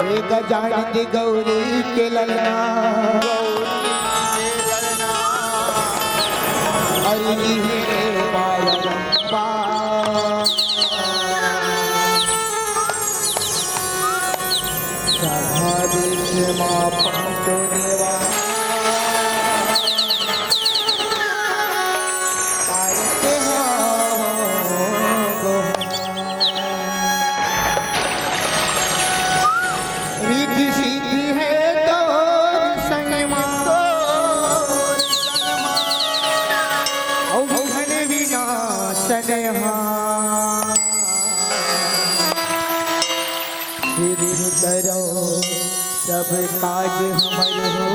गजानन गौरी के ललना अरली है बारंबार राधा देश माँ पंचो देवा पारते रिद्धि सिद्धि है तो संगमा औघन विनाशन सिद्धि करो सब काज हमर हो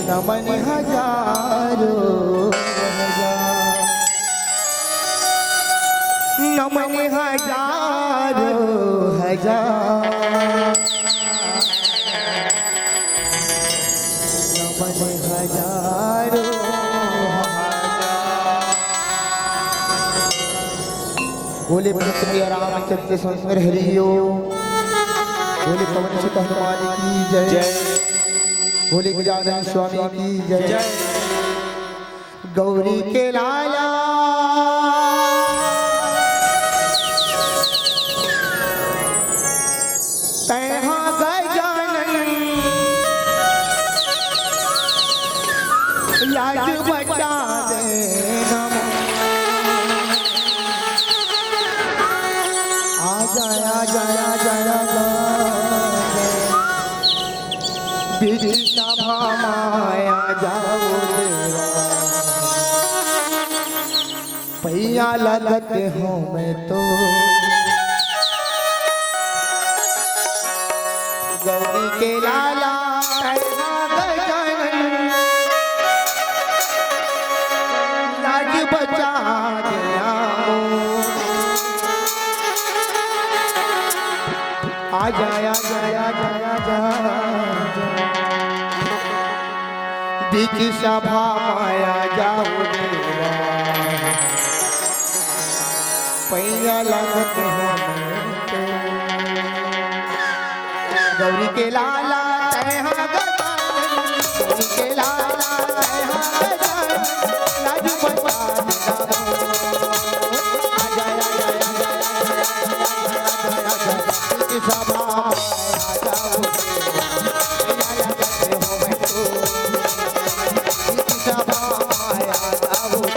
नमन हजारों हजार नमन हजारों हजार नमन हजारों बोले भक्त रामचंद्र संस्मर हरिओ बोले पवन सुत हनुमान की जय बोले गजानन स्वामी की जय गौरी के लाला तैहा गजानन लाज बचा दे आजा आजा आजा विधि सभा माया जाओ देवा पैया लगत हूँ मैं तो गौरी के लाला लाज बचा दिया आजा आजा आजा आजा बीच सभा माया जाओ देवा पैया लगत है गौरी के लाला तैहा गजानन गौरी के लाला तैहा गजानन लाज बचा आजा आजा आजा बीच सभा माया जाओ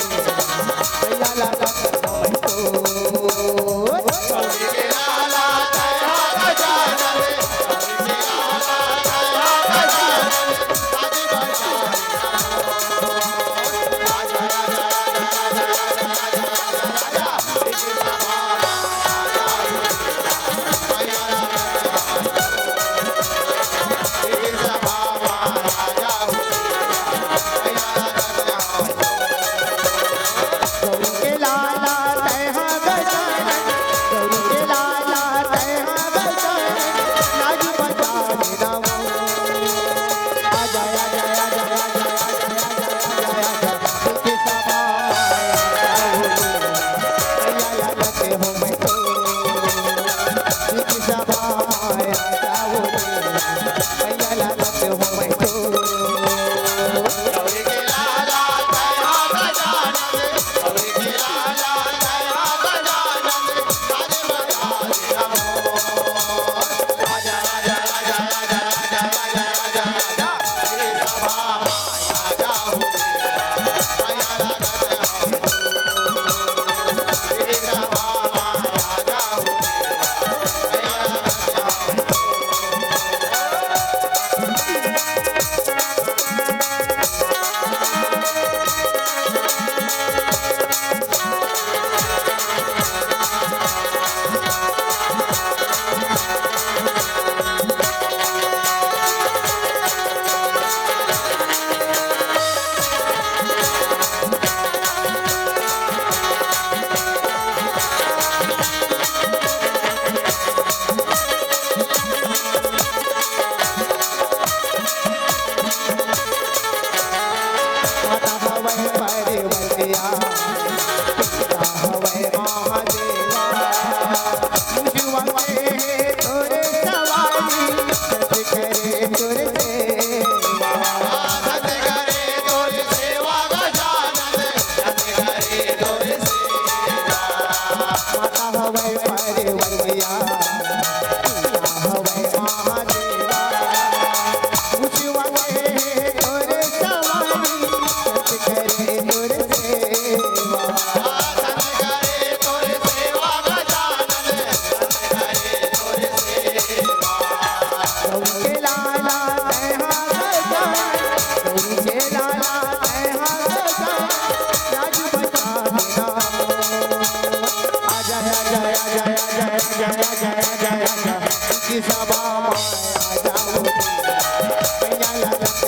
माता हवै पार्वतिया हवै महादेवा पूछवा के तोरे सवारी सत करे तोरे सेवा गौरी के लाला तैहा गौरी के लाला तैहा राज बता देना आजा आजा आजा आजा आजा आजा आजा की सभा में आ जाओ कैया लगत